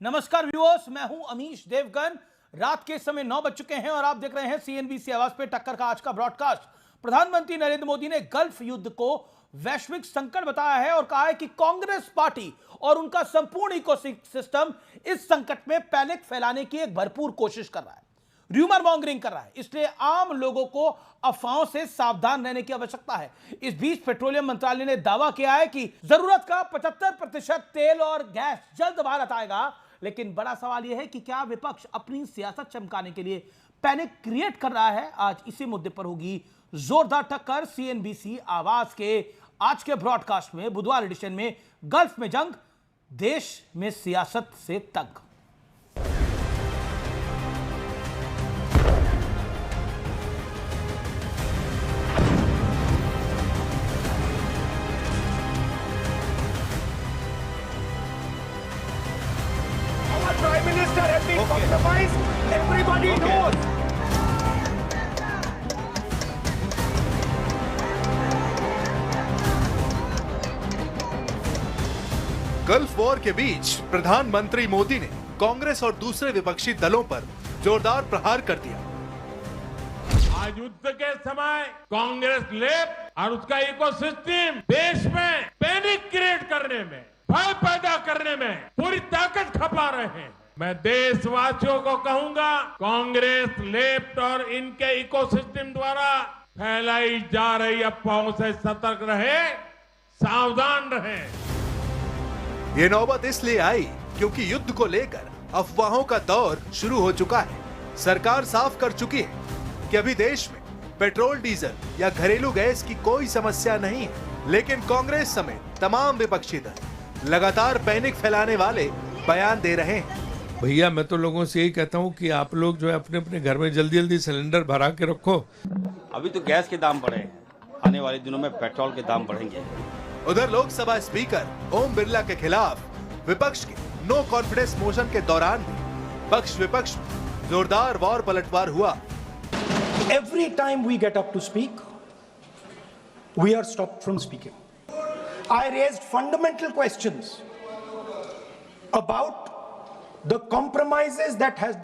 नमस्कार व्यूअर्स, मैं हूं अमीश देवगन। रात के समय 9 बज चुके हैं और आप देख रहे हैं सीएनबीसी आवाज पे टक्कर का आज का ब्रॉडकास्ट। प्रधानमंत्री नरेंद्र मोदी ने गल्फ युद्ध को वैश्विक संकट बताया है और कहा है कि कांग्रेस पार्टी और उनका संपूर्ण इकोसिस्टम इस संकट में पैनिक फैलाने की एक भरपूर कोशिश कर रहा है, र्यूमर मॉन्गरिंग कर रहा है। इसलिए आम लोगों को अफवाहों से सावधान रहने की आवश्यकता है। इस बीच पेट्रोलियम मंत्रालय ने दावा किया है कि जरूरत का 75% तेल और गैस जल्द भारत आएगा। लेकिन बड़ा सवाल यह है कि क्या विपक्ष अपनी सियासत चमकाने के लिए पैनिक क्रिएट कर रहा है? आज इसी मुद्दे पर होगी जोरदार टक्कर सीएनबीसी आवाज के आज के ब्रॉडकास्ट में। बुधवार एडिशन में गल्फ में जंग, देश में सियासत से तंग। Prime Minister has been compromised. Everybody knows. Gulf war के बीच प्रधानमंत्री मोदी ने कांग्रेस और दूसरे विपक्षी दलों पर जोरदार प्रहार कर दिया। आज युद्ध के समय कांग्रेस लेफ्ट और उसका इकोसिस्टम देश में पैनिक क्रिएट करने में, भय पैदा करने में पूरी ताकत खपा रहे हैं। मैं देशवासियों को कहूंगा, कांग्रेस लेफ्ट और इनके इकोसिस्टम द्वारा फैलाई जा रही अफवाहों से सतर्क रहे, सावधान रहे। ये नौबत इसलिए आई क्योंकि युद्ध को लेकर अफवाहों का दौर शुरू हो चुका है। सरकार साफ कर चुकी है कि अभी देश में पेट्रोल, डीजल या घरेलू गैस की कोई समस्या नहीं है। लेकिन कांग्रेस समेत तमाम विपक्षी दल लगातार पैनिक फैलाने वाले बयान दे रहे हैं। भैया, मैं तो लोगों से यही कहता हूँ कि आप लोग जो है अपने अपने घर में जल्दी जल्दी सिलेंडर भरा के रखो। अभी तो गैस के दाम बढ़े हैं, आने वाले दिनों में पेट्रोल के दाम बढ़ेंगे। उधर लोकसभा स्पीकर ओम बिरला के खिलाफ विपक्ष के नो कॉन्फिडेंस मोशन के दौरान भी पक्ष विपक्ष में जोरदार वार पलटवार हुआ। Every time we get up to speak, we are stopped from speaking. I raised fundamental questions about the compromises that has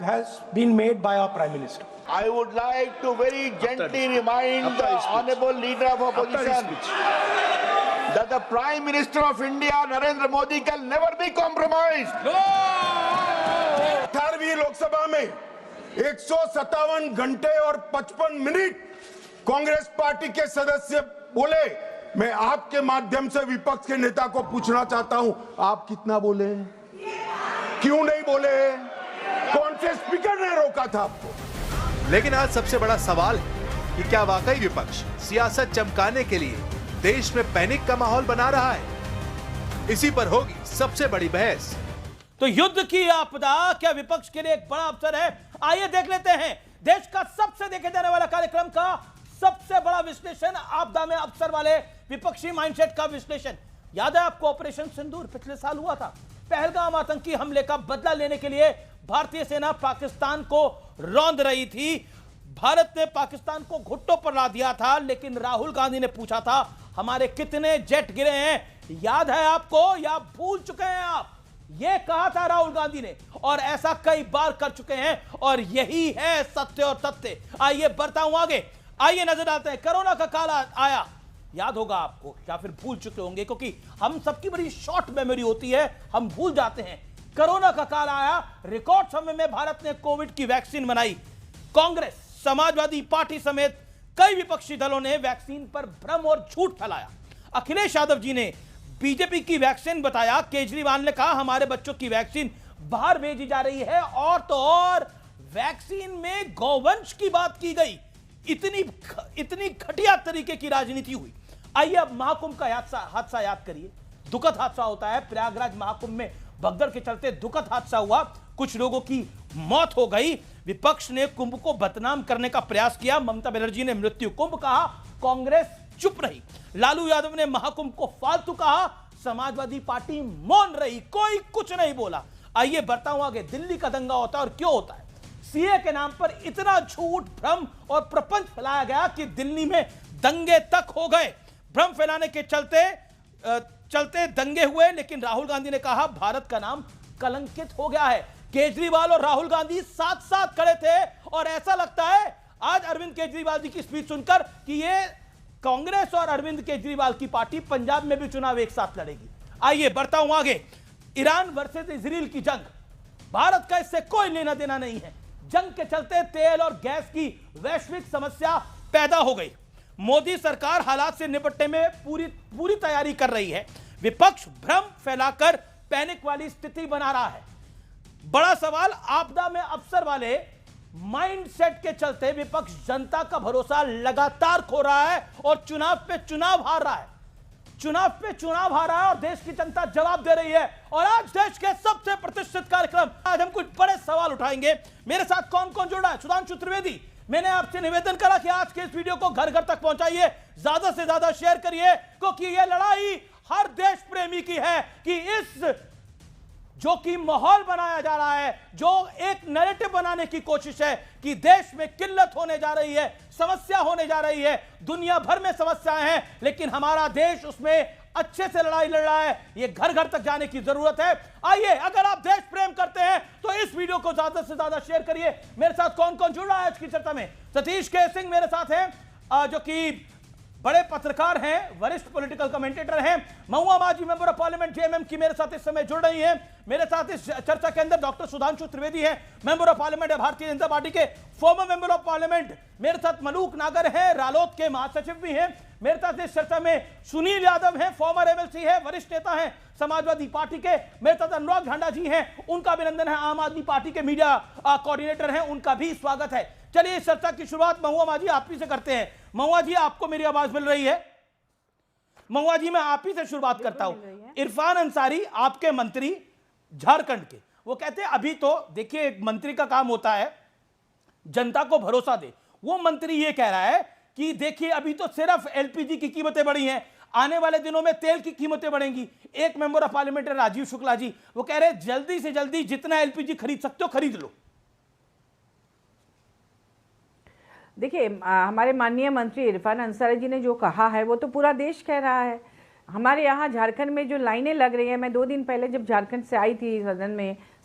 been made by our Prime Minister. I would like to very gently remind the Honourable Leader of Opposition that the Prime Minister of India, Narendra Modi, can never be compromised. 18वीं Lok Sabha में 157 घंटे और 55 minute Congress party के सदस्य बोले। मैं आपके माध्यम से विपक्ष के नेता को पूछना चाहता हूं, आप कितना बोले? क्यों नहीं बोले? कौन से स्पीकर ने रोका था आपको? लेकिन आज सबसे बड़ा सवाल है कि क्या वाकई विपक्ष सियासत चमकाने के लिए देश में पैनिक का माहौल बना रहा है? इसी पर होगी सबसे बड़ी बहस। तो युद्ध की आपदा क्या विपक्ष के लिए एक बड़ा अवसर है? आइए देख लेते हैं देश का सबसे देखे जाने वाला कार्यक्रम का सबसे बड़ा विश्लेषण, आपदा में अवसर वाले विपक्षी माइंडसेट का विश्लेषण। याद है आपको ऑपरेशन सिंदूर पिछले साल हुआ था। पहलगाम आतंकी हमले का बदला लेने के लिए भारतीय सेना पाकिस्तान को रौंद रही थी। भारत ने पाकिस्तान को घुट्टों पर ला दिया था, लेकिन राहुल गांधी ने पूछा था हमारे कितने जेट गिरे हैं। याद है आपको या भूल चुके हैं आप? यह कहा था राहुल गांधी ने और ऐसा कई बार कर चुके हैं और यही है सत्य और तथ्य। आइए बढ़ता हूं आगे, आइए नजर डालते हैं। कोरोना का काल आया, याद होगा आपको या फिर भूल चुके होंगे, क्योंकि हम सबकी बड़ी शॉर्ट मेमोरी होती है, हम भूल जाते हैं। कोरोना का काल आया, रिकॉर्ड समय में भारत ने कोविड की वैक्सीन बनाई। कांग्रेस, समाजवादी पार्टी समेत कई विपक्षी दलों ने वैक्सीन पर भ्रम और झूठ फैलाया। अखिलेश यादव जी ने बीजेपी की वैक्सीन बताया, केजरीवाल ने कहा हमारे बच्चों की वैक्सीन बाहर भेजी जा रही है, और तो और वैक्सीन में गौवंश की बात की गई। इतनी घटिया तरीके की राजनीति हुई। आइए अब महाकुंभ का हादसा याद करिए। दुखद हादसा होता है, प्रयागराज महाकुंभ में भगदड़ के चलते दुखद हादसा हुआ, कुछ लोगों की मौत हो गई। विपक्ष ने कुंभ को बदनाम करने का प्रयास किया। ममता बनर्जी ने मृत्यु कुंभ कहा, कांग्रेस चुप रही। लालू यादव ने महाकुंभ को फालतू कहा, समाजवादी पार्टी मौन रही, कोई कुछ नहीं बोला। आइए बढ़ता हूं आगे। दिल्ली का दंगा होता है और क्यों होता है? सीए के नाम पर इतना झूठ, भ्रम और प्रपंच फैलाया गया कि दिल्ली में दंगे तक हो गए। भ्रम फैलाने के चलते दंगे हुए, लेकिन राहुल गांधी ने कहा भारत का नाम कलंकित हो गया है। केजरीवाल और राहुल गांधी साथ साथ खड़े थे और ऐसा लगता है आज अरविंद केजरीवाल जी की स्पीच सुनकर कि ये कांग्रेस और अरविंद केजरीवाल की पार्टी पंजाब में भी चुनाव एक साथ लड़ेगी। आइए बढ़ता हूं आगे। ईरान वर्सेस इजराइल की जंग, भारत का इससे कोई लेना देना नहीं है। जंग के चलते तेल और गैस की वैश्विक समस्या पैदा हो गई। मोदी सरकार हालात से निपटने में पूरी तैयारी कर रही है। विपक्ष भ्रम फैलाकर पैनिक वाली स्थिति बना रहा है। बड़ा सवाल, आपदा में अफसर वाले माइंडसेट के चलते विपक्ष जनता का भरोसा लगातार खो रहा है और चुनाव पे चुनाव हार रहा है। चुनाव पे चुनाव हार रहा है और देश की जनता जवाब दे रही है। और आज देश के सबसे प्रतिष्ठित कार्यक्रम, आज हम कुछ बड़े सवाल उठाएंगे। मेरे साथ कौन कौन जुड़ रहा है? सुधांशु त्रिवेदी, मैंने आपसे निवेदन करा कि आज के इस वीडियो को घर घर तक पहुंचाइए, ज्यादा से ज्यादा शेयर करिए, क्योंकि यह लड़ाई हर देश प्रेमी की है कि इस जो कि माहौल बनाया जा रहा है, जो एक नैरेटिव बनाने की कोशिश है कि देश में किल्लत होने जा रही है, समस्या होने जा रही है, दुनिया भर में समस्याएं हैं, लेकिन हमारा देश उसमें अच्छे से लड़ाई लड़ रहा है। ये घर घर तक जाने की जरूरत है। आइए, अगर आप देश प्रेम करते हैं तो इस वीडियो को ज्यादा से ज्यादा शेयर करिए। मेरे साथ कौन कौन जुड़ रहा है आज की चर्चा में? सतीश के सिंह मेरे साथ हैं, जो कि बड़े पत्रकार हैं, वरिष्ठ पॉलिटिकल कमेंटेटर हैं। महुआ माजी मेंबर ऑफ पार्लियामेंट जेएमएम की मेरे साथ इस समय जुड़ रही हैं। मेरे साथ इस चर्चा के अंदर डॉक्टर सुधांशु त्रिवेदी हैं, मेंबर ऑफ पार्लियामेंट है भारतीय जनता पार्टी के, फॉर्मर मेंबर ऑफ पार्लियामेंट। मेरे साथ मलूक नागर हैं, रालोद के महासचिव भी हैं। मेरे साथ इस चर्चा में सुनील यादव हैं, फॉर्मर एमएलसी है, वरिष्ठ नेता हैं समाजवादी पार्टी के। मेरे साथ अनुराग झांडा जी हैं, उनका अभिनंदन है, आम आदमी पार्टी के मीडिया कोऑर्डिनेटर हैं, उनका भी स्वागत है। चलिए इस चर्चा की शुरुआत महुआ माजी आप ही से करते हैं। महुआ जी, आपको मेरी आवाज मिल रही है? महुआ जी, मैं आप ही से शुरुआत करता हूं। इरफान अंसारी, आपके मंत्री झारखंड के, वो कहते हैं अभी तो देखिए एक मंत्री का काम होता है जनता को भरोसा दे। वो मंत्री ये कह रहा है कि देखिए अभी तो सिर्फ एलपीजी की कीमतें बढ़ी हैं, आने वाले दिनों में तेल की कीमतें बढ़ेंगी। एक member of parliament Rajiv Shukla ji, वो कह रहे हैं जल्दी से जल्दी जितना एलपीजी खरीद सकते हो खरीद लो। देखिए, हमारे माननीय मंत्री इरफान अंसारी जी ने जो कहा है वो तो पूरा देश कह रहा है। हमारे यहाँ झारखंड में जो लाइनें लग रही हैं, मैं 2 दिन पहले जब झारखंड से आई थी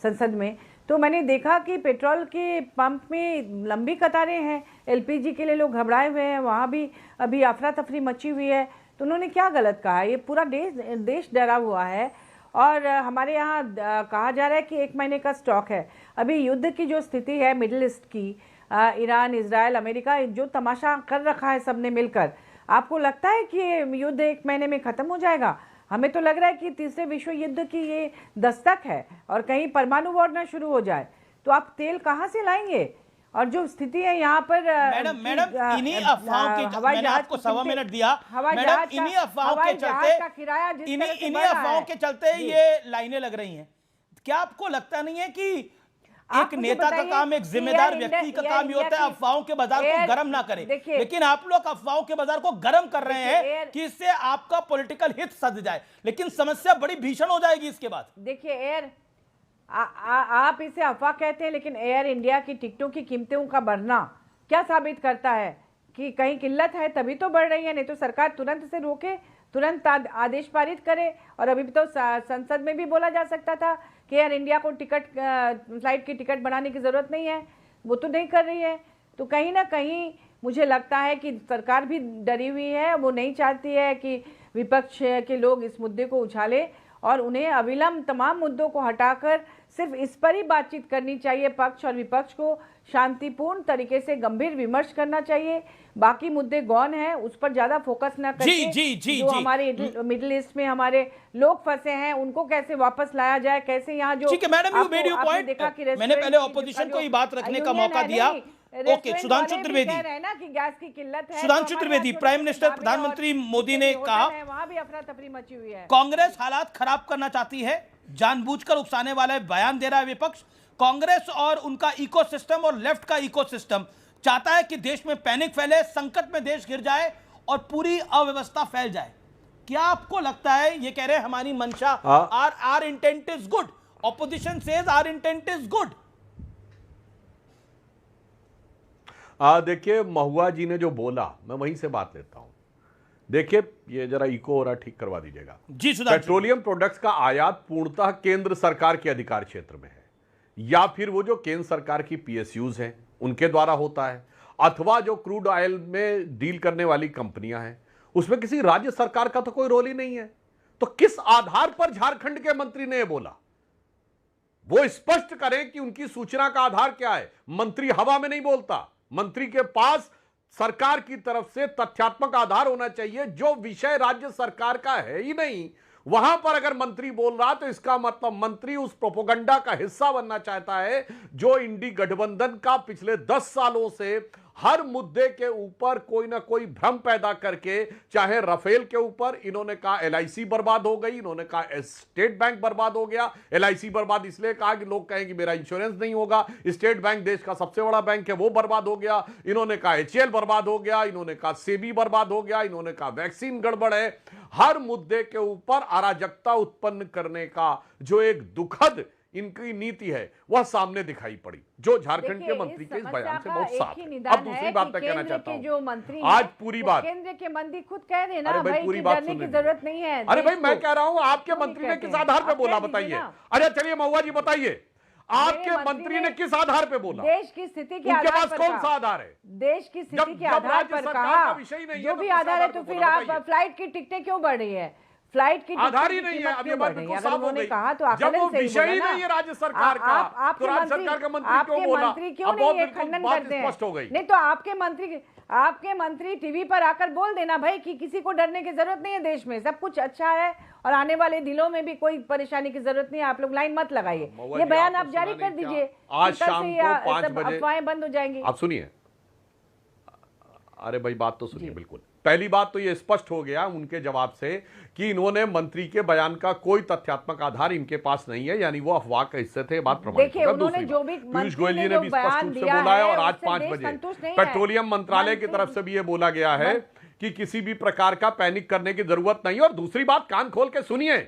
संसद में, तो मैंने देखा कि पेट्रोल के पंप में लंबी कतारें हैं, एलपीजी के लिए लोग घबराए हुए हैं, वहाँ भी अभी अफरा तफरी मची हुई है। तो उन्होंने क्या गलत कहा? ये पूरा देश डरा हुआ है। और हमारे यहाँ कहा जा रहा है कि 1 महीने का स्टॉक है। अभी युद्ध की जो स्थिति है मिडिल ईस्ट की, ईरान, इजराइल, अमेरिका, जो तमाशा कर रखा है सबने मिलकर, आपको लगता है कि ये युद्ध 1 महीने में ख़त्म हो जाएगा? हमें तो लग रहा है कि तीसरे विश्व युद्ध की ये दस्तक है और कहीं परमाणु वॉर ना शुरू हो जाए। तो आप तेल कहाँ से लाएंगे? और जो स्थिति है यहाँ पर मैडम इन्हीं अफवाहों के, मैंने आपको 1.25 मिनट दिया मैडम, इन्हीं अफवाहों के चलते, इन्हीं अफवाहों के चलते ये लाइनें लग रही हैं। क्या आपको लगता नहीं है कि एक नेता का काम, एक जिम्मेदार व्यक्ति का काम ये होता है अफवाहों के बाजार को गर्म ना करे, लेकिन आप लोग अफवाहों के बाजार को गर्म कर रहे हैं कि इससे आपका पॉलिटिकल हित सध जाए, लेकिन समस्या बड़ी भीषण हो जाएगी इसके बाद। देखिए आप इसे अफवाह कहते हैं, लेकिन एयर इंडिया की टिकटों की कीमतों का बढ़ना क्या साबित करता है कि कहीं किल्लत है तभी तो बढ़ रही है, नहीं तो सरकार तुरंत से रोके, तुरंत आदेश पारित करे। और अभी तो संसद में भी बोला जा सकता था कि एयर इंडिया को फ्लाइट की टिकट बनाने की ज़रूरत नहीं है, वो तो नहीं कर रही है। तो कहीं ना कहीं मुझे लगता है कि सरकार भी डरी हुई है, वो नहीं चाहती है कि विपक्ष के लोग इस मुद्दे को उछाले, और उन्हें अविलंब तमाम मुद्दों को हटाकर सिर्फ इस पर ही बातचीत करनी चाहिए। पक्ष और विपक्ष को शांतिपूर्ण तरीके से गंभीर विमर्श करना चाहिए। बाकी मुद्दे गौन हैं, उस पर ज्यादा फोकस ना करके जो हमारे मिडिल ईस्ट में हमारे लोग फंसे हैं उनको कैसे वापस लाया जाए, कैसे यहाँ जो ठीक है madam, you made your point. मैंने पहले ऑपोजिशन को ये बात रखने का मौका दिया। ओके, सुधांशु त्रिवेदी, कि गैस की किल्लत है। सुधांशु त्रिवेदी, प्राइम मिनिस्टर प्रधानमंत्री मोदी ने कहा वहाँ भी अफरा तफरी मची हुई है। कांग्रेस हालात खराब करना चाहती है, जानबूझकर उकसाने वाला बयान दे रहा है विपक्ष। कांग्रेस और उनका इकोसिस्टम और लेफ्ट का इकोसिस्टम चाहता है कि देश में पैनिक फैले, संकट में देश गिर जाए और पूरी अव्यवस्था फैल जाए। क्या आपको लगता है ये कह रहे हैं हमारी मंशा, our intent is good, opposition says our intent is good? देखिए, महुआ जी ने जो बोला मैं वहीं से बात लेता हूं। देखिए ये जरा इको हो रहा, ठीक करवा दीजिएगा जी सुधांशु। पेट्रोलियम प्रोडक्ट्स का आयात पूर्णतः केंद्र सरकार के अधिकार क्षेत्र में है, या फिर वो जो केंद्र सरकार की पीएसयूज हैं उनके द्वारा होता है, अथवा जो क्रूड ऑयल में डील करने वाली कंपनियां हैं उसमें किसी राज्य सरकार का तो कोई रोल ही नहीं है। तो किस आधार पर झारखंड के मंत्री ने बोला? वो स्पष्ट करें कि उनकी सूचना का आधार क्या है। मंत्री हवा में नहीं बोलता, मंत्री के पास सरकार की तरफ से तथ्यात्मक आधार होना चाहिए। जो विषय राज्य सरकार का है ही नहीं, वहां पर अगर मंत्री बोल रहा तो इसका मतलब मंत्री उस प्रोपोगंडा का हिस्सा बनना चाहता है जो इंडी गठबंधन का पिछले 10 सालों से हर मुद्दे के ऊपर कोई ना कोई भ्रम पैदा करके, चाहे राफेल के ऊपर इन्होंने कहा एलआईसी बर्बाद हो गई, इन्होंने कहा स्टेट बैंक बर्बाद हो गया। एलआईसी बर्बाद इसलिए कहा कि लोग कहें कि मेरा इंश्योरेंस नहीं होगा, स्टेट बैंक देश का सबसे बड़ा बैंक है वो बर्बाद हो गया, इन्होंने कहा एचएएल बर्बाद हो गया, इन्होंने कहा सेबी बर्बाद हो गया, इन्होंने कहा वैक्सीन गड़बड़ है। हर मुद्दे के ऊपर अराजकता उत्पन्न करने का जो एक दुखद इनकी नीति है वह सामने दिखाई पड़ी, जो झारखंड के मंत्री के इस बयान से बहुत साफ है। अब दूसरी बात मैं कहना चाहता हूं, जो मंत्री आज पूरी बात केंद्र के मंत्री खुद कह रहे ना अरे भाई भाई पूरी कि बात डरने की सुन जरूरत नहीं है। अरे भाई देश मैं को। कह रहा हूं आपके क्यों मंत्री नहीं ने कहते किस हैं? आधार पे आप बोला कह दीजिए बताइए। ना। अरे चलिए महुआ जी बताइए, आपके मेरे मंत्री ने किस आधार पे बोला? देश की स्थिति के उनके आधार पास पर कौन सा कहा। आधार है? देश की स्थिति जब के आधार राज्य पर सरकार कहा, का विषय ही नहीं है जो तो भी किस आधार है आधार तो पे फिर बोला आप बताइए? फ्लाइट की टिकटें क्यों बढ़ रही है? फ्लाइट की आधार ही टिकट की नहीं है। कीमत अब ये क्यों बात बढ़ रही है? बिल्कुल अगर साफ हो उन्होंने गई। कहा तो जब वो आकलन से ही विषय बोला ही ना। नहीं है राज्य सरकार का, आपके तो राज्य मंत्री- सरकार का मंत्री आपके क्यों बोला? मंत्री क्यों अब नहीं वो ये बिल्कुल खंडन बात करते हैं? स्पष्ट हो गई। नहीं तो आपके मंत्री टीवी पर आकर बोल देना भाई कि किसी को डरने की जरूरत नहीं है, देश में सब कुछ अच्छा है और आने वाले दिनों में भी कोई परेशानी की जरूरत नहीं है। आप लोग लाइन मत लगाइए, ये बयान आप जारी कर दीजिए। आज कल शाम से को ये 5 सब बजे अफवाहें बंद हो जाएंगी। आप सुनिए, अरे भाई बात तो सुनिए। बिल्कुल पहली बात तो ये स्पष्ट हो गया उनके जवाब से कि इन्होंने मंत्री के बयान का कोई तथ्यात्मक आधार इनके पास नहीं है, यानी वो अफवाह के हिस्से थे। बात प्रमाणित देखिए उन्होंने जो भी पीयूष गोयल जी ने जो भी स्पष्ट बयान रूप से दिया बोला है है और आज उससे 5 देश बजे संतुष्ट नहीं है। पेट्रोलियम मंत्रालय की तरफ से भी ये बोला गया है कि किसी भी प्रकार का पैनिक करने की जरूरत नहीं। और दूसरी बात कान खोल के सुनिए,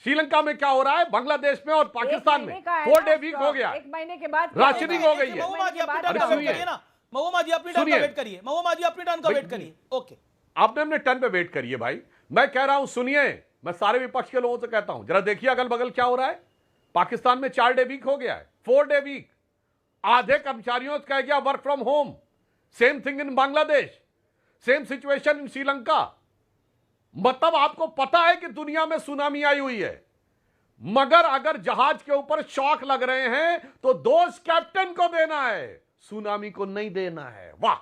श्रीलंका में क्या हो रहा है, बांग्लादेश में और पाकिस्तान में 4 डे वीक हो गया, 1 महीने के बाद राशनिंग हो गई है। महुआ जी अपनी टर्न अरे का वेट सुनिए। करिए ना, महुआ जी अपनी टर्न का सुनिए। वेट करिए, महुआ जी अपनी टर्न का वेट करिए। ओके आपने अपने टर्न पे वेट करिए भाई। मैं कह रहा हूं सुनिए, मैं सारे विपक्ष के लोगों से कहता हूं जरा देखिए अगल बगल क्या हो रहा है। पाकिस्तान में 4 डे वीक हो गया है, 4 डे वीक। आधे कर्मचारियों से कह गया work from home. Same thing in Bangladesh, same situation in Sri Lanka. मतलब आपको पता है कि दुनिया में सुनामी आई हुई है, मगर अगर जहाज के ऊपर शॉक लग रहे हैं तो दोष कैप्टन को देना है, सुनामी को नहीं देना है। वाह!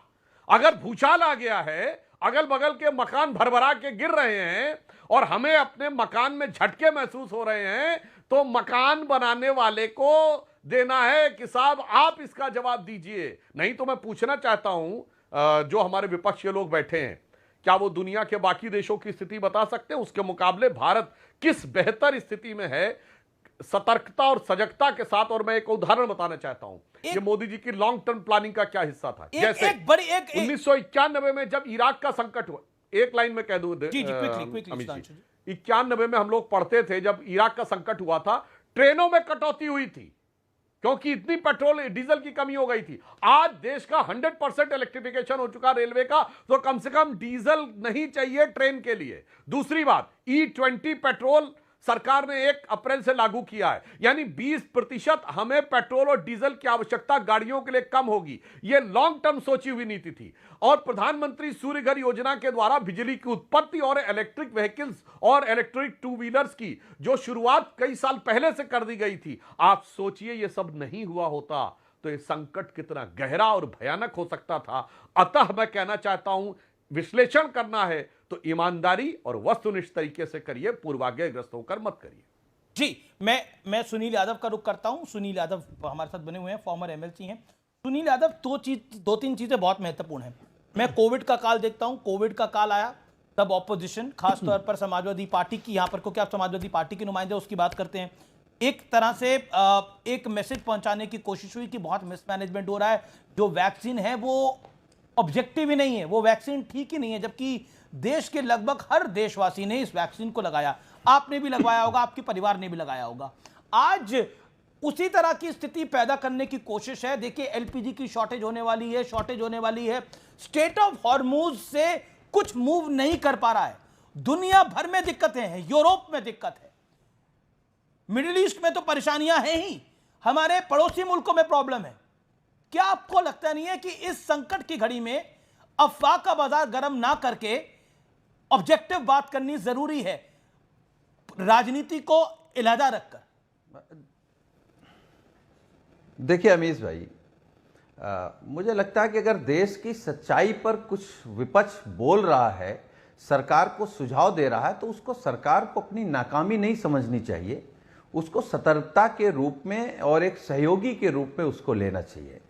अगर भूचाल आ गया है, अगल बगल के मकान भरभरा के गिर रहे हैं और हमें अपने मकान में झटके महसूस हो रहे हैं, तो मकान बनाने वाले को देना है कि साहब आप इसका जवाब दीजिए। नहीं तो मैं पूछना चाहता हूं जो हमारे विपक्ष के लोग बैठे हैं, क्या वो दुनिया के बाकी देशों की स्थिति बता सकते हैं? उसके मुकाबले भारत किस बेहतर स्थिति में है सतर्कता और सजगता के साथ। और मैं एक उदाहरण बताना चाहता हूं, ये मोदी जी की लॉन्ग टर्म प्लानिंग का क्या हिस्सा था। जैसे 1991 में जब इराक का संकट हुआ, एक लाइन में कह दूं जी, quickly, 91 में हम लोग पढ़ते थे जब इराक का संकट हुआ था, ट्रेनों में कटौती हुई थी क्योंकि इतनी पेट्रोल डीजल की कमी हो गई थी। आज देश का 100% इलेक्ट्रिफिकेशन हो चुका रेलवे का, तो कम से कम डीजल नहीं चाहिए ट्रेन के लिए। दूसरी बात, E20 पेट्रोल सरकार ने 1 अप्रैल से लागू किया है, यानी 20% हमें पेट्रोल और डीजल की आवश्यकता गाड़ियों के लिए कम होगी। यह लॉन्ग टर्म सोची हुई नीति थी। और प्रधानमंत्री सूर्य घर योजना के द्वारा बिजली की उत्पत्ति और इलेक्ट्रिक व्हीकल्स और इलेक्ट्रिक 2 व्हीलर्स की जो शुरुआत कई साल पहले से कर दी गई थी। आप सोचिए ये सब नहीं हुआ होता तो ये संकट कितना गहरा और भयानक हो सकता था। अतः मैं कहना चाहता हूं, विश्लेषण करना है तो ईमानदारी और वस्तुनिष्ठ तरीके से करिए, पूर्वाग्रहग्रस्त होकर मत करिए। जी, मैं सुनील यादव का रुख करता हूं। सुनील यादव हमारे साथ बने हुए हैं, फॉर्मर एमएलसी हैं। सुनील यादव, 2-3 चीजें बहुत महत्वपूर्ण हैं। मैं कोविड का काल देखता हूं, कोविड का काल आया तब ऑपोजिशन, खासतौर पर समाजवादी पार्टी की, यहां पर क्योंकि आप समाजवादी पार्टी के नुमाइंदे उसकी बात करते हैं, एक तरह से एक मैसेज पहुंचाने की कोशिश हुई कि बहुत मिसमैनेजमेंट हो रहा है, जो वैक्सीन है वो ऑब्जेक्टिव ही नहीं है, वो वैक्सीन ठीक ही नहीं है, जबकि देश के लगभग हर देशवासी ने इस वैक्सीन को लगाया। आपने भी लगवाया होगा, आपके परिवार ने भी लगाया होगा। आज उसी तरह की स्थिति पैदा करने की कोशिश है। देखिए एलपीजी की शॉर्टेज होने वाली है, स्टेट ऑफ हॉर्मूज से कुछ मूव नहीं कर पा रहा है। दुनिया भर में दिक्कतें हैं, यूरोप में दिक्कत है, मिडिल ईस्ट में तो परेशानियां हैं ही, हमारे पड़ोसी मुल्कों में प्रॉब्लम है। क्या आपको लगता नहीं है कि इस संकट की घड़ी में अफवाह का बाजार गर्म ना करके ऑब्जेक्टिव बात करनी जरूरी है, राजनीति को इलादा रखकर? देखिए अमीश भाई, मुझे लगता है कि अगर देश की सच्चाई पर कुछ विपक्ष बोल रहा है, सरकार को सुझाव दे रहा है, तो उसको सरकार को अपनी नाकामी नहीं समझनी चाहिए, उसको सतर्कता के रूप में और एक सहयोगी के रूप में उसको लेना चाहिए।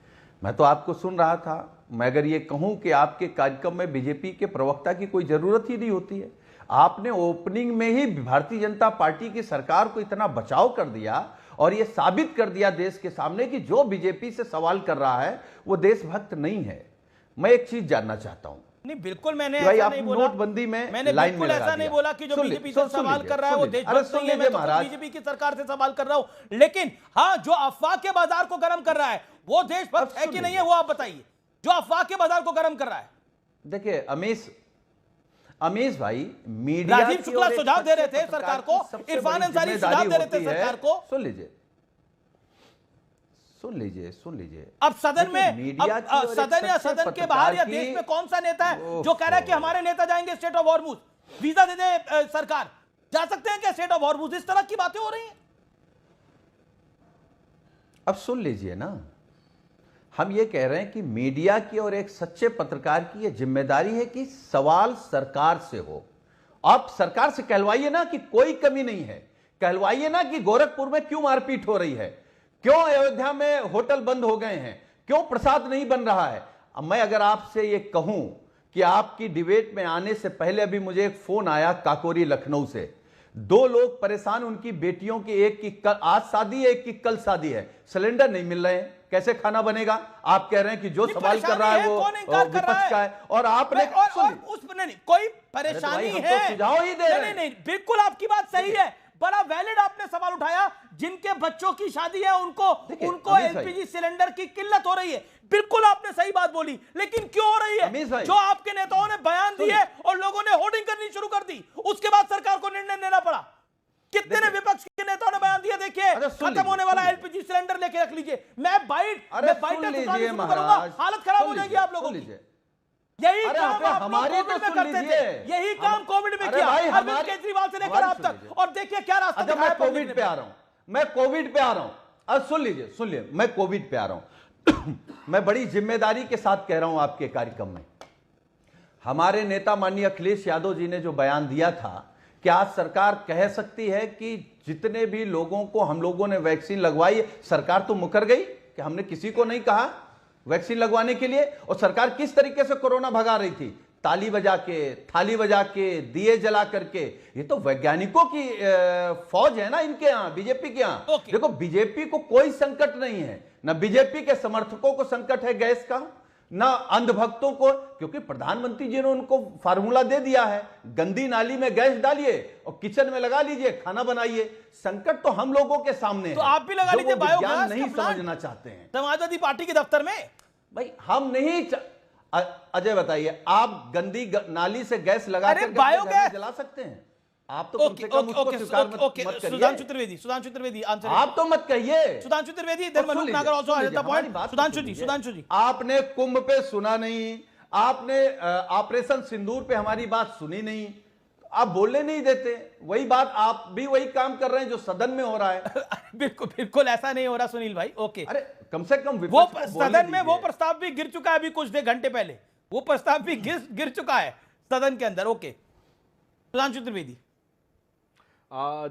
मैं तो आपको सुन रहा था, मैं अगर ये कहूं कि आपके कार्यक्रम में बीजेपी के प्रवक्ता की कोई जरूरत ही नहीं होती है। आपने ओपनिंग में ही भारतीय जनता पार्टी की सरकार को इतना बचाव कर दिया और ये साबित कर दिया देश के सामने कि जो बीजेपी से सवाल कर रहा है वो देशभक्त नहीं है। मैं एक चीज जानना चाहता हूं। नहीं, बिल्कुल मैंने ऐसा नहीं बोला, नोटबंदी में मैंने बिल्कुल ऐसा नहीं बोला कि जो बीजेपी से सवाल कर रहा है वो देशभक्त नहीं है। मैं तो बीजेपी की सरकार से सवाल कर रहा हूं, लेकिन हाँ, जो अफवाह के बाजार को गर्म कर रहा है वो देशभक्त है कि नहीं है, वो आप बताइए। जो अफवाह के बाजार को गर्म कर रहा है, देखिए अमीश भाई, मीडिया राजीव शुक्ला सुझाव दे रहे थे सरकार को, इरफान अंसारी सुझाव दे रहे थे सरकार को। सुन लीजिए अब सदन में, अब सदन या सदन के बाहर या देश में कौन सा नेता है जो कह रहा है कि हमारे नेता जाएंगे स्टेट ऑफ हॉर्मुज, वीजा दे दे सरकार, जा सकते हैं क्या स्टेट ऑफ हॉर्मुज? इस तरह की बातें हो रही हैं। अब सुन लीजिए ना, हम ये कह रहे हैं कि मीडिया की और एक सच्चे पत्रकार की यह जिम्मेदारी है कि सवाल सरकार से हो। आप सरकार से कहलवाइए ना कि कोई कमी नहीं है, कहलवाइए ना कि गोरखपुर में क्यों मारपीट हो रही है, क्यों अयोध्या में होटल बंद हो गए हैं, क्यों प्रसाद नहीं बन रहा है। अब मैं अगर आपसे ये कहूं कि आपकी डिबेट में आने से पहले अभी मुझे एक फोन आया काकोरी लखनऊ से, 2 लोग परेशान, उनकी बेटियों की एक की कल आज शादी है, एक की कल शादी है, सिलेंडर नहीं मिल रहे हैं, कैसे खाना बनेगा? आप कह रहे हैं कि जो सवाल कर रहा है वो विपक्ष का है, और आपने कोई परेशानी है, सुझाव ही दे रहे हैं। नहीं, बिल्कुल आपकी बात सही है, बड़ा वैलिड आपने सवाल उठाया। जिनके बच्चों की शादी है उनको एलपीजी सिलेंडर की किल्लत हो रही है, बिल्कुल आपने सही बात बोली, लेकिन क्यों हो रही है? जो आपके नेताओं ने बयान दिए और लोगों ने होर्डिंग करनी शुरू कर दी, उसके बाद सरकार को निर्णय लेना पड़ा। कितने ने विपक्ष के नेताओं ने बयान दिया, देखिए खत्म होने वाला एलपीजी सिलेंडर लेके रख लीजिए, मैं बाइट करूंगा, हालत खराब हो जाएगी आप लोगों की। यही काम हमारे में करते थे, यही काम कोविड में किया अरविंद केजरीवाल से लेकर आप तक, और देखिए क्या रास्ता दिखाया। मैं कोविड पे आ रहा हूं, अब सुन लीजिए, मैं कोविड पे आ रहा हूं। मैं बड़ी जिम्मेदारी के साथ कह रहा हूं आपके कार्यक्रम में, हमारे नेता माननीय अखिलेश यादव जी ने जो बयान दिया था कि आज सरकार कह सकती है कि जितने भी लोगों को हम लोगों ने वैक्सीन लगवाई, सरकार तो मुकर गई कि हमने किसी को नहीं कहा वैक्सीन लगवाने के लिए, और सरकार किस तरीके से कोरोना भगा रही थी, ताली बजा के, थाली बजा के, दिए जला करके। ये तो वैज्ञानिकों की फौज है ना इनके यहाँ, बीजेपी के यहाँ। देखो बीजेपी को कोई संकट नहीं है, ना बीजेपी के समर्थकों को संकट है गैस का, ना अंधभक्तों को, क्योंकि प्रधानमंत्री जी ने उनको फार्मूला दे दिया है, गंदी नाली में गैस डालिए और किचन में लगा लीजिए, खाना बनाइए। संकट तो हम लोगों के सामने है, तो आप भी लगा लीजिए बायोगैस नहीं समझना चाहते हैं समाजवादी पार्टी के दफ्तर में। भाई हम नहीं, अजय बताइए, आप गंदी नाली से गैस लगा कर बायोगैस जला सकते हैं? आप तो कम से कम उसको स्वीकार मत करिए। सुधांशु त्रिवेदी आंसर, आप तो मत कहिए। Sudhanshu Trivedi, then Manoj Nagar also has the point. Sudhanshu ji, आपने कुंभ पे सुना नहीं, आपने ऑपरेशन सिंदूर पे हमारी बात सुनी नहीं, आप बोलने नहीं देते। वही बात, आप भी वही काम कर रहे हैं जो सदन में हो रहा है। बिल्कुल ऐसा नहीं हो रहा सुनील भाई। ओके, अरे कम से कम वो सदन में वो प्रस्ताव भी गिर चुका है, अभी कुछ घंटे पहले वो प्रस्ताव भी गिर चुका है सदन के अंदर। ओके, सुधांशु त्रिवेदी।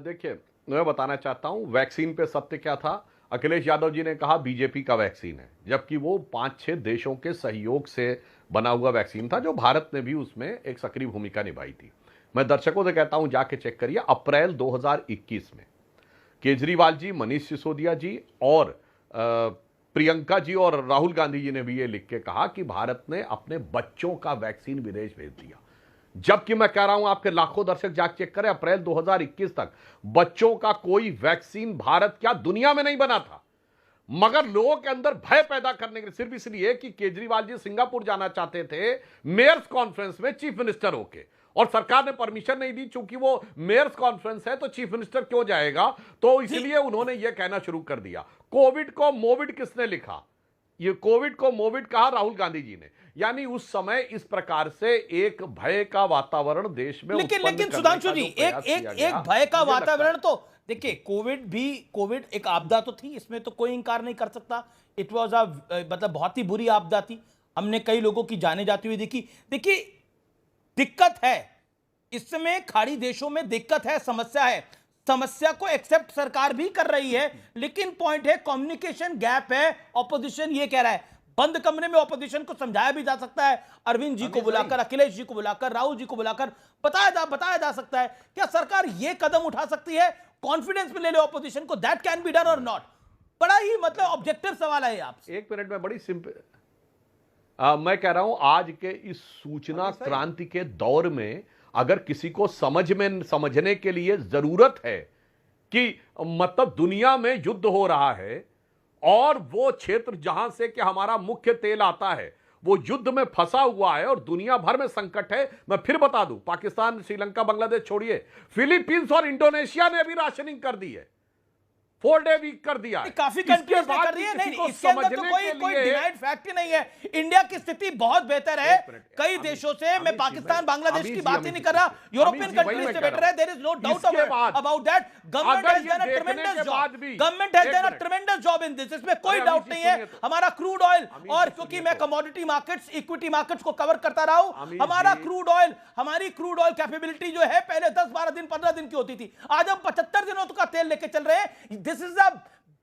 देखिए, मैं बताना चाहता हूं वैक्सीन पे सत्य क्या था। अखिलेश यादव जी ने कहा बीजेपी का वैक्सीन है, जबकि वो 5-6 देशों के सहयोग से बना हुआ वैक्सीन था, जो भारत ने भी उसमें एक सक्रिय भूमिका निभाई थी। मैं दर्शकों से कहता हूं जाके चेक करिए, अप्रैल 2021 में केजरीवाल जी, मनीष सिसोदिया जी और प्रियंका जी और राहुल गांधी जी ने भी ये लिख के कहा कि भारत ने अपने बच्चों का वैक्सीन विदेश भेज दिया। जबकि मैं कह रहा हूं, आपके लाखों दर्शक जाके चेक करें, अप्रैल 2021 तक बच्चों का कोई वैक्सीन भारत क्या दुनिया में नहीं बना था। मगर लोगों के अंदर भय पैदा करने के लिए, सिर्फ इसलिए कि केजरीवाल जी सिंगापुर जाना चाहते थे मेयर्स कॉन्फ्रेंस में चीफ मिनिस्टर होके, और सरकार ने परमिशन नहीं दी, चूंकि वो मेयर्स कॉन्फ्रेंस है तो चीफ मिनिस्टर क्यों जाएगा, तो इसलिए उन्होंने यह कहना शुरू कर दिया। कोविड को मोविड किसने लिखा? ये कोविड को मोविड कहा राहुल गांधी जी ने। यानी उस समय इस प्रकार से एक भय का वातावरण देश में लेकिन सुधांशु जी, एक भय का वातावरण, तो देखिए कोविड एक आपदा तो थी, इसमें तो कोई इंकार नहीं कर सकता। इट वॉज मतलब बहुत ही बुरी आपदा थी, हमने कई लोगों की जाने जाती हुई देखी। देखिए दिक्कत है, इस समय खाड़ी देशों में दिक्कत है, समस्या है, समस्या को एक्सेप्ट सरकार भी कर रही है, लेकिन पॉइंट है कम्युनिकेशन गैप है। ऑपोजिशन ये कह रहा है, बंद कमरे में ऑपोजिशन को समझाया भी जा सकता है, अरविंद जी को बुलाकर, अखिलेश जी को बुलाकर, राहुल जी को बुलाकर बताया जा सकता है। क्या सरकार ये कदम उठा सकती है, कॉन्फिडेंस में ले ले ऑपोजिशन को, दैट कैन बी डन और नॉट? बड़ा ही मतलब ऑब्जेक्टिव सवाल है आपसे। एक मिनट में बड़ी सिंपल, मैं कह रहा हूं आज के इस सूचना क्रांति के दौर में अगर किसी को समझने के लिए जरूरत है कि मतलब दुनिया में युद्ध हो रहा है और वो क्षेत्र जहां से कि हमारा मुख्य तेल आता है वो युद्ध में फंसा हुआ है और दुनिया भर में संकट है, मैं फिर बता दूं, पाकिस्तान, श्रीलंका, बांग्लादेश छोड़िए, फिलीपींस और इंडोनेशिया ने भी राशनिंग कर दी है, 4 डे वीक कर दिया है। काफी कंट्रीज ने कर रही है। नहीं, इसके अंदर तो कोई डिनाइड फैक्ट ही नहीं है। इंडिया की स्थिति बहुत बेहतर है कई देशों से। मैं पाकिस्तान, बांग्लादेश की बात ही नहीं कर रहा, यूरोपियन कंट्रीज से बेटर है, there is no doubt about that. Government has done a tremendous job in this, इसमें कोई डाउट नहीं है। हमारा क्रूड ऑयल, और क्योंकि मैं कमोडिटी मार्केट्स, इक्विटी मार्केट्स को कवर करता रहा हूं, हमारा क्रूड ऑयल, हमारी क्रूड ऑयल कैपेबिलिटी जो है पहले 10-12 दिन 15 दिन की होती थी, आज हम 75 दिनों का तेल लेके चल रहे हैं। This is a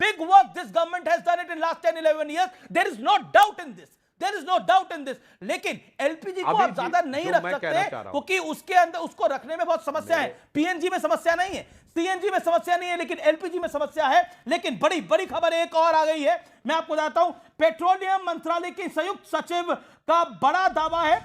big work this government has done it in last 10-11 years. There is no doubt in this. There is no doubt in this. लेकिन एलपीजी को आप ज्यादा नहीं रख सकते क्योंकि उसके अंदर उसको रखने में बहुत समस्या है। पीएनजी में समस्या नहीं है, सीएनजी में समस्या नहीं है, लेकिन एलपीजी में समस्या है। लेकिन बड़ी बड़ी खबर एक और आ गई है, मैं आपको बताता हूं। पेट्रोलियम मंत्रालय के संयुक्त सचिव का बड़ा दावा है।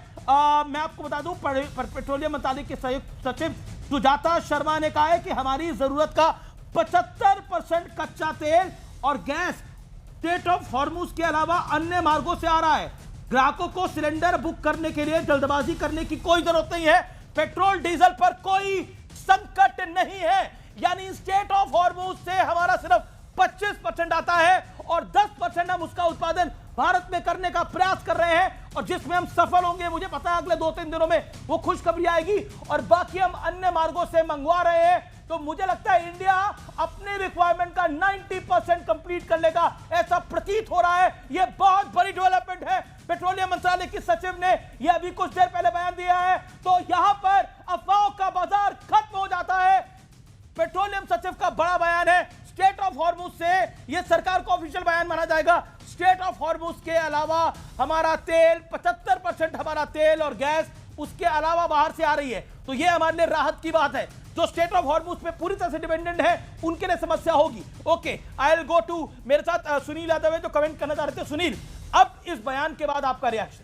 मैं आपको बता दूं, पेट्रोलियम मंत्रालय के संयुक्त सचिव सुजाता शर्मा ने कहा है कि हमारी जरूरत का 75% कच्चा तेल और गैस स्ट्रेट ऑफ हॉर्मुज के अलावा अन्य मार्गों से आ रहा है। ग्राहकों को सिलेंडर बुक करने के लिए जल्दबाजी करने की कोई जरूरत नहीं है। पेट्रोल डीजल पर कोई संकट नहीं है। यानी स्ट्रेट ऑफ हॉर्मुज से हमारा सिर्फ 25% आता है और 10% हम उसका उत्पादन भारत में करने का प्रयास कर रहे हैं, और जिसमें हम सफल होंगे, मुझे पता है अगले 2-3 दिनों में वो खुशखबरी आएगी, और बाकी हम अन्य मार्गों से मंगवा रहे हैं। तो मुझे लगता है इंडिया अपने रिक्वायरमेंट का 90% कंप्लीट कर लेगा, ऐसा प्रतीत हो रहा है। यह बहुत बड़ी डेवलपमेंट है। पेट्रोलियम मंत्रालय की सचिव ने यह अभी कुछ देर पहले बयान दिया है, तो यहां पर अफवाहों का बाजार खत्म हो जाता है। पेट्रोलियम सचिव का बड़ा बयान है। स्टेट ऑफ हॉर्मुज से यह सरकार का ऑफिशियल बयान माना जाएगा। स्टेट ऑफ हॉर्मुज के अलावा हमारा तेल, 75% हमारा तेल और गैस उसके अलावा बाहर से आ रही है, तो यह हमारे लिए राहत की बात है। जो स्टेट ऑफ हॉर्मुज पे पूरी तरह से डिपेंडेंट है उनके लिए समस्या होगी। Okay, I will go to, मेरे साथ सुनील यादव है जो कमेंट करना चाह रहे थे। सुनील, अब इस बयान के बाद आपका रिएक्शन?